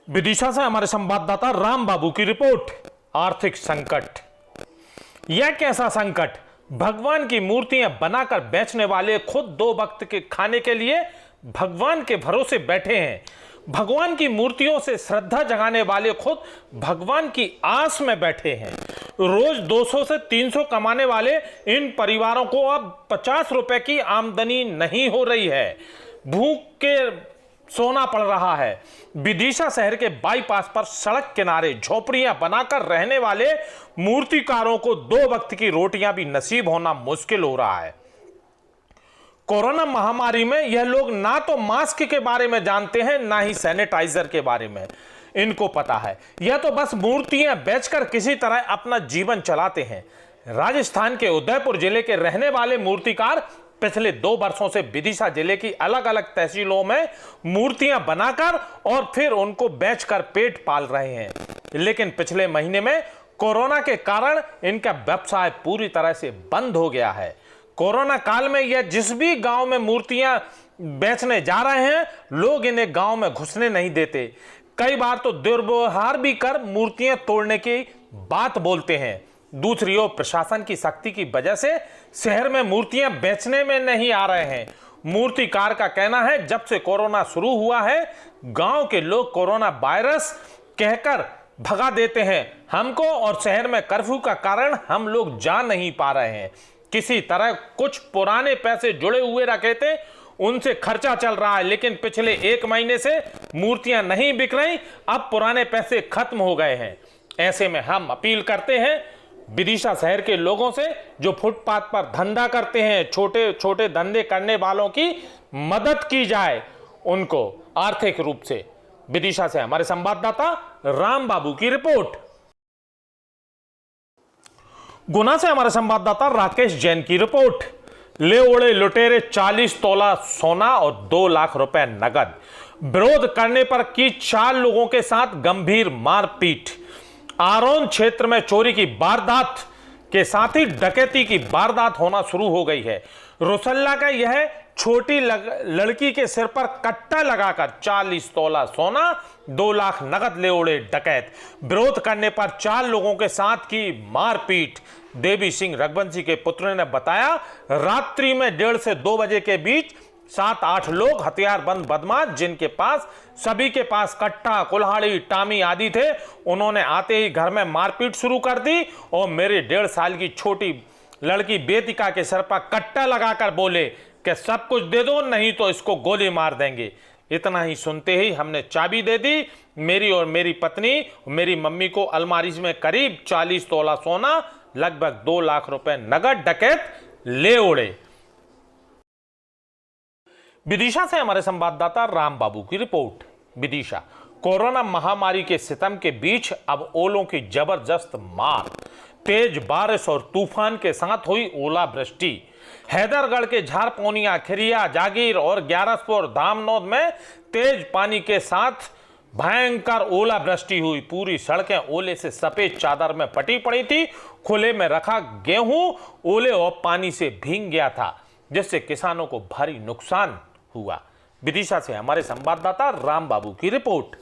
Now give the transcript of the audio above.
विदिशा से हमारे संवाददाता राम बाबू की रिपोर्ट। आर्थिक संकट। यह कैसा संकट? भगवान की मूर्तियां बनाकर बेचने वाले खुद दो वक्त के खाने के लिए भगवान के भरोसे बैठे हैं। भगवान की मूर्तियों से श्रद्धा जगाने वाले खुद भगवान की आस में बैठे हैं। रोज 200 से 300 कमाने वाले इन परिवारों को अब 50 रुपए की आमदनी नहीं हो रही है। भूख के सोना पड़ रहा है। विदिशा शहर के बाईपास पर सड़क किनारे झोपड़ियां बनाकर रहने वाले मूर्तिकारों को दो वक्त की रोटियां भी नसीब होना मुश्किल हो रहा है। कोरोना महामारी में यह लोग ना तो मास्क के बारे में जानते हैं, ना ही सैनिटाइजर के बारे में इनको पता है। यह तो बस मूर्तियां बेचकर किसी तरह अपना जीवन चलाते हैं। राजस्थान के उदयपुर जिले के रहने वाले मूर्तिकार पिछले 2 वर्षों से विदिशा जिले की अलग अलग तहसीलों में मूर्तियां बनाकर और फिर उनको बेचकर पेट पाल रहे हैं। लेकिन पिछले महीने में कोरोना के कारण इनका व्यवसाय पूरी तरह से बंद हो गया है। कोरोना काल में यह जिस भी गांव में मूर्तियां बेचने जा रहे हैं, लोग इन्हें गांव में घुसने नहीं देते। कई बार तो दुर्व्यवहार भी कर मूर्तियां तोड़ने की बात बोलते हैं। दूसरी ओर प्रशासन की सख्ती की वजह से शहर में मूर्तियां बेचने में नहीं आ रहे हैं। मूर्तिकार का कहना है, जब से कोरोना शुरू हुआ है, गांव के लोग कोरोना वायरस कहकर भगा देते हैं हमको, और शहर में कर्फ्यू का कारण हम लोग जा नहीं पा रहे हैं। किसी तरह कुछ पुराने पैसे जुड़े हुए रखे थे, उनसे खर्चा चल रहा है, लेकिन पिछले 1 महीने से मूर्तियां नहीं बिक रही। अब पुराने पैसे खत्म हो गए हैं। ऐसे में हम अपील करते हैं विदिशा शहर के लोगों से, जो फुटपाथ पर धंधा करते हैं, छोटे छोटे धंधे करने वालों की मदद की जाए, उनको आर्थिक रूप से। विदिशा से हमारे संवाददाता राम बाबू की रिपोर्ट। गुना से हमारे संवाददाता राकेश जैन की रिपोर्ट। ले उड़े लुटेरे 40 तोला सोना और 2 लाख रुपए नगद। विरोध करने पर की 4 लोगों के साथ गंभीर मारपीट। आरोन क्षेत्र में चोरी की वारदात के साथ ही डकैती की वारदात होना शुरू हो गई है। रुसल्ला का यह छोटी लड़की के सिर पर कट्टा लगाकर 40 तोला सोना 2 लाख नगद ले उड़े डकैत। विरोध करने पर 4 लोगों के साथ की मारपीट। देवी सिंह रघुवंशी के पुत्र ने बताया, रात्रि में 1:30 से 2 बजे के बीच 7-8 लोग हथियारबंद बदमाश, जिनके पास सभी के पास कट्टा, कुल्हाड़ी, टामी आदि थे, उन्होंने आते ही घर में मारपीट शुरू कर दी और मेरी 1.5 साल की छोटी लड़की बेतिका के सर पर कट्टा लगाकर बोले कि सब कुछ दे दो, नहीं तो इसको गोली मार देंगे। इतना ही सुनते ही हमने चाबी दे दी। मेरी और मेरी पत्नी, मेरी मम्मी को अलमारी में करीब 40 तोला सोना, लगभग 2 लाख रुपए नगद डकैत ले उड़े। विदिशा से हमारे संवाददाता राम बाबू की रिपोर्ट। विदिशा। कोरोना महामारी के सितम के बीच अब ओलों की जबरदस्त मार। तेज बारिश और तूफान के साथ हुई ओलावृष्टि। हैदरगढ़ के झारपोनिया, खिरिया, जागीर और ग्यारसपुर, धामनोद में तेज पानी के साथ भयंकर ओलावृष्टि हुई। पूरी सड़कें ओले से सफेद चादर में पटी पड़ी थी। खुले में रखा गेहूं ओले और पानी से भीग गया था, जिससे किसानों को भारी नुकसान हुआ। विदिशा से हमारे संवाददाता राम बाबू की रिपोर्ट।